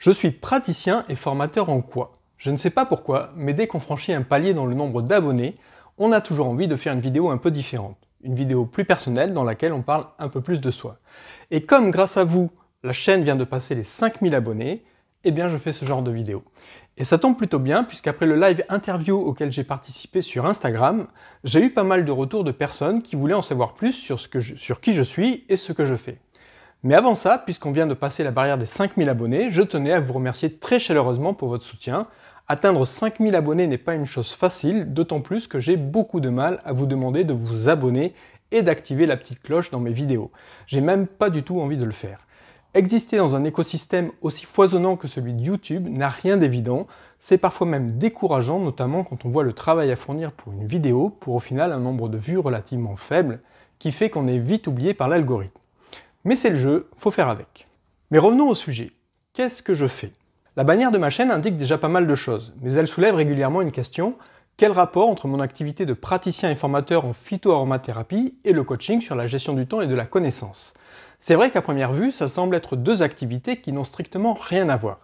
Je suis praticien et formateur en quoi? Je ne sais pas pourquoi, mais dès qu'on franchit un palier dans le nombre d'abonnés, on a toujours envie de faire une vidéo un peu différente. Une vidéo plus personnelle dans laquelle on parle un peu plus de soi. Et comme grâce à vous, la chaîne vient de passer les 5000 abonnés, eh bien je fais ce genre de vidéo. Et ça tombe plutôt bien puisqu'après le live interview auquel j'ai participé sur Instagram, j'ai eu pas mal de retours de personnes qui voulaient en savoir plus sur qui je suis et ce que je fais. Mais avant ça, puisqu'on vient de passer la barrière des 5000 abonnés, je tenais à vous remercier très chaleureusement pour votre soutien. Atteindre 5000 abonnés n'est pas une chose facile, d'autant plus que j'ai beaucoup de mal à vous demander de vous abonner et d'activer la petite cloche dans mes vidéos. J'ai même pas du tout envie de le faire. Exister dans un écosystème aussi foisonnant que celui de YouTube n'a rien d'évident, c'est parfois même décourageant, notamment quand on voit le travail à fournir pour une vidéo, pour au final un nombre de vues relativement faible, qui fait qu'on est vite oublié par l'algorithme. Mais c'est le jeu, faut faire avec. Mais revenons au sujet. Qu'est-ce que je fais? La bannière de ma chaîne indique déjà pas mal de choses, mais elle soulève régulièrement une question: quel rapport entre mon activité de praticien et formateur en phytoaromathérapie et le coaching sur la gestion du temps et de la connaissance? C'est vrai qu'à première vue, ça semble être deux activités qui n'ont strictement rien à voir.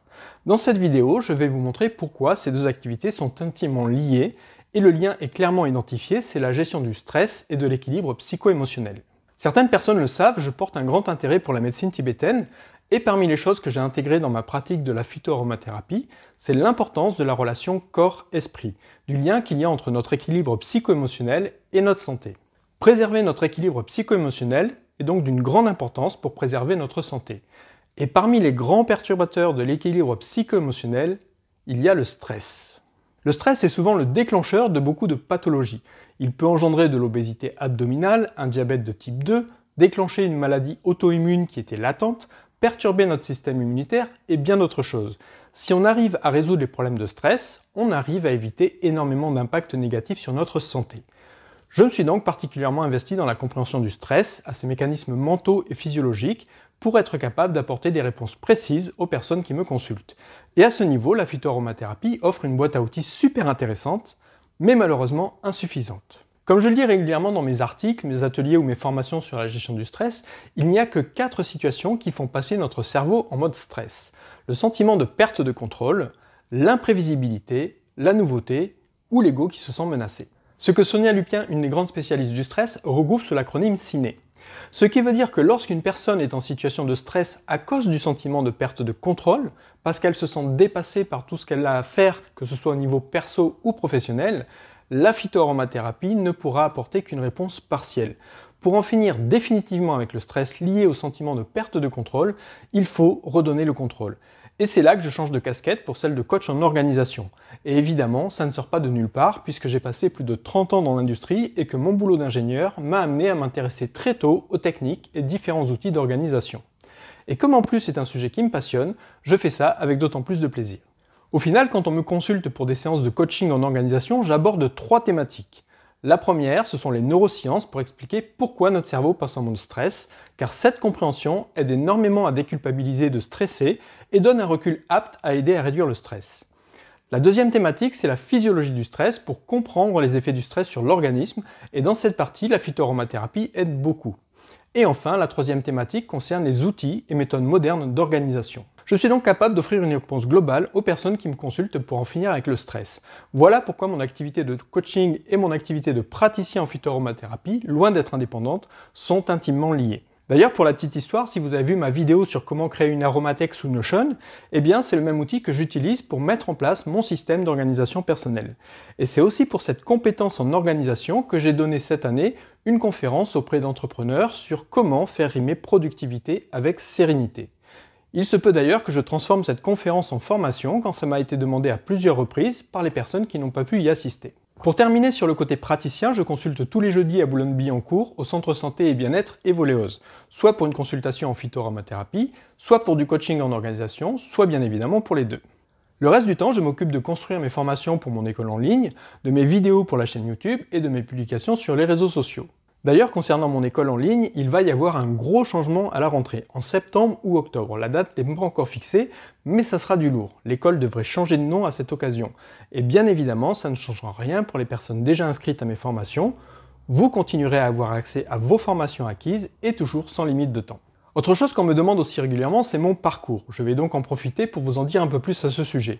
Dans cette vidéo, je vais vous montrer pourquoi ces deux activités sont intimement liées, et le lien est clairement identifié, c'est la gestion du stress et de l'équilibre psycho-émotionnel. Certaines personnes le savent, je porte un grand intérêt pour la médecine tibétaine, et parmi les choses que j'ai intégrées dans ma pratique de la phytoaromathérapie, c'est l'importance de la relation corps-esprit, du lien qu'il y a entre notre équilibre psycho-émotionnel et notre santé. Préserver notre équilibre psycho-émotionnel est donc d'une grande importance pour préserver notre santé. Et parmi les grands perturbateurs de l'équilibre psycho-émotionnel, il y a le stress. Le stress est souvent le déclencheur de beaucoup de pathologies. Il peut engendrer de l'obésité abdominale, un diabète de type 2, déclencher une maladie auto-immune qui était latente, perturber notre système immunitaire et bien d'autres choses. Si on arrive à résoudre les problèmes de stress, on arrive à éviter énormément d'impacts négatifs sur notre santé. Je me suis donc particulièrement investi dans la compréhension du stress, à ses mécanismes mentaux et physiologiques, pour être capable d'apporter des réponses précises aux personnes qui me consultent. Et à ce niveau, la phytoaromathérapie offre une boîte à outils super intéressante, mais malheureusement insuffisante. Comme je le dis régulièrement dans mes articles, mes ateliers ou mes formations sur la gestion du stress, il n'y a que 4 situations qui font passer notre cerveau en mode stress. Le sentiment de perte de contrôle, l'imprévisibilité, la nouveauté ou l'ego qui se sent menacé. Ce que Sonia Lupien, une des grandes spécialistes du stress, regroupe sous l'acronyme CINE. Ce qui veut dire que lorsqu'une personne est en situation de stress à cause du sentiment de perte de contrôle, parce qu'elle se sent dépassée par tout ce qu'elle a à faire, que ce soit au niveau perso ou professionnel, la phytoaromathérapie ne pourra apporter qu'une réponse partielle. Pour en finir définitivement avec le stress lié au sentiment de perte de contrôle, il faut redonner le contrôle. Et c'est là que je change de casquette pour celle de coach en organisation. Et évidemment, ça ne sort pas de nulle part puisque j'ai passé plus de 30 ans dans l'industrie et que mon boulot d'ingénieur m'a amené à m'intéresser très tôt aux techniques et différents outils d'organisation. Et comme en plus c'est un sujet qui me passionne, je fais ça avec d'autant plus de plaisir. Au final, quand on me consulte pour des séances de coaching en organisation, j'aborde 3 thématiques. La première, ce sont les neurosciences pour expliquer pourquoi notre cerveau passe en mode stress, car cette compréhension aide énormément à déculpabiliser de stresser et donne un recul apte à aider à réduire le stress. La deuxième thématique, c'est la physiologie du stress pour comprendre les effets du stress sur l'organisme, et dans cette partie, la phytoaromathérapie aide beaucoup. Et enfin, la troisième thématique concerne les outils et méthodes modernes d'organisation. Je suis donc capable d'offrir une réponse globale aux personnes qui me consultent pour en finir avec le stress. Voilà pourquoi mon activité de coaching et mon activité de praticien en phytoaromathérapie, loin d'être indépendantes, sont intimement liées. D'ailleurs, pour la petite histoire, si vous avez vu ma vidéo sur comment créer une aromathèque sous Notion, eh bien c'est le même outil que j'utilise pour mettre en place mon système d'organisation personnelle. Et c'est aussi pour cette compétence en organisation que j'ai donné cette année une conférence auprès d'entrepreneurs sur comment faire rimer productivité avec sérénité. Il se peut d'ailleurs que je transforme cette conférence en formation quand ça m'a été demandé à plusieurs reprises par les personnes qui n'ont pas pu y assister. Pour terminer sur le côté praticien, je consulte tous les jeudis à Boulogne-Billancourt au Centre Santé et Bien-être Evoleos, soit pour une consultation en phytoaromathérapie, soit pour du coaching en organisation, soit bien évidemment pour les deux. Le reste du temps, je m'occupe de construire mes formations pour mon école en ligne, de mes vidéos pour la chaîne YouTube et de mes publications sur les réseaux sociaux. D'ailleurs, concernant mon école en ligne, il va y avoir un gros changement à la rentrée, en septembre ou octobre. La date n'est pas encore fixée, mais ça sera du lourd. L'école devrait changer de nom à cette occasion. Et bien évidemment, ça ne changera rien pour les personnes déjà inscrites à mes formations. Vous continuerez à avoir accès à vos formations acquises et toujours sans limite de temps. Autre chose qu'on me demande aussi régulièrement, c'est mon parcours. Je vais donc en profiter pour vous en dire un peu plus à ce sujet.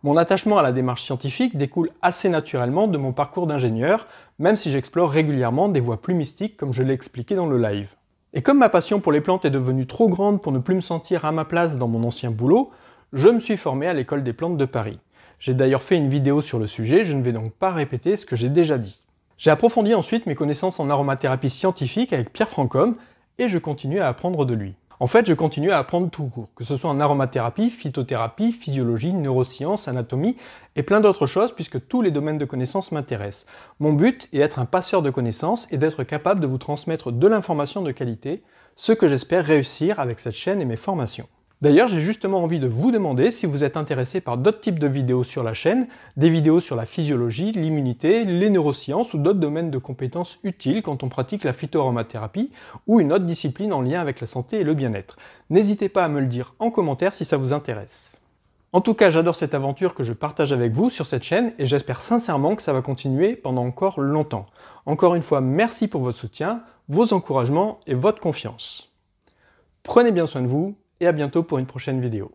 Mon attachement à la démarche scientifique découle assez naturellement de mon parcours d'ingénieur, même si j'explore régulièrement des voies plus mystiques comme je l'ai expliqué dans le live. Et comme ma passion pour les plantes est devenue trop grande pour ne plus me sentir à ma place dans mon ancien boulot, je me suis formé à l'école des plantes de Paris. J'ai d'ailleurs fait une vidéo sur le sujet, je ne vais donc pas répéter ce que j'ai déjà dit. J'ai approfondi ensuite mes connaissances en aromathérapie scientifique avec Pierre Francom et je continue à apprendre de lui. En fait, je continue à apprendre tout court, que ce soit en aromathérapie, phytothérapie, physiologie, neurosciences, anatomie et plein d'autres choses puisque tous les domaines de connaissances m'intéressent. Mon but est d'être un passeur de connaissances et d'être capable de vous transmettre de l'information de qualité, ce que j'espère réussir avec cette chaîne et mes formations. D'ailleurs, j'ai justement envie de vous demander si vous êtes intéressé par d'autres types de vidéos sur la chaîne, des vidéos sur la physiologie, l'immunité, les neurosciences ou d'autres domaines de compétences utiles quand on pratique la phytoaromathérapie ou une autre discipline en lien avec la santé et le bien-être. N'hésitez pas à me le dire en commentaire si ça vous intéresse. En tout cas, j'adore cette aventure que je partage avec vous sur cette chaîne et j'espère sincèrement que ça va continuer pendant encore longtemps. Encore une fois, merci pour votre soutien, vos encouragements et votre confiance. Prenez bien soin de vous et à bientôt pour une prochaine vidéo.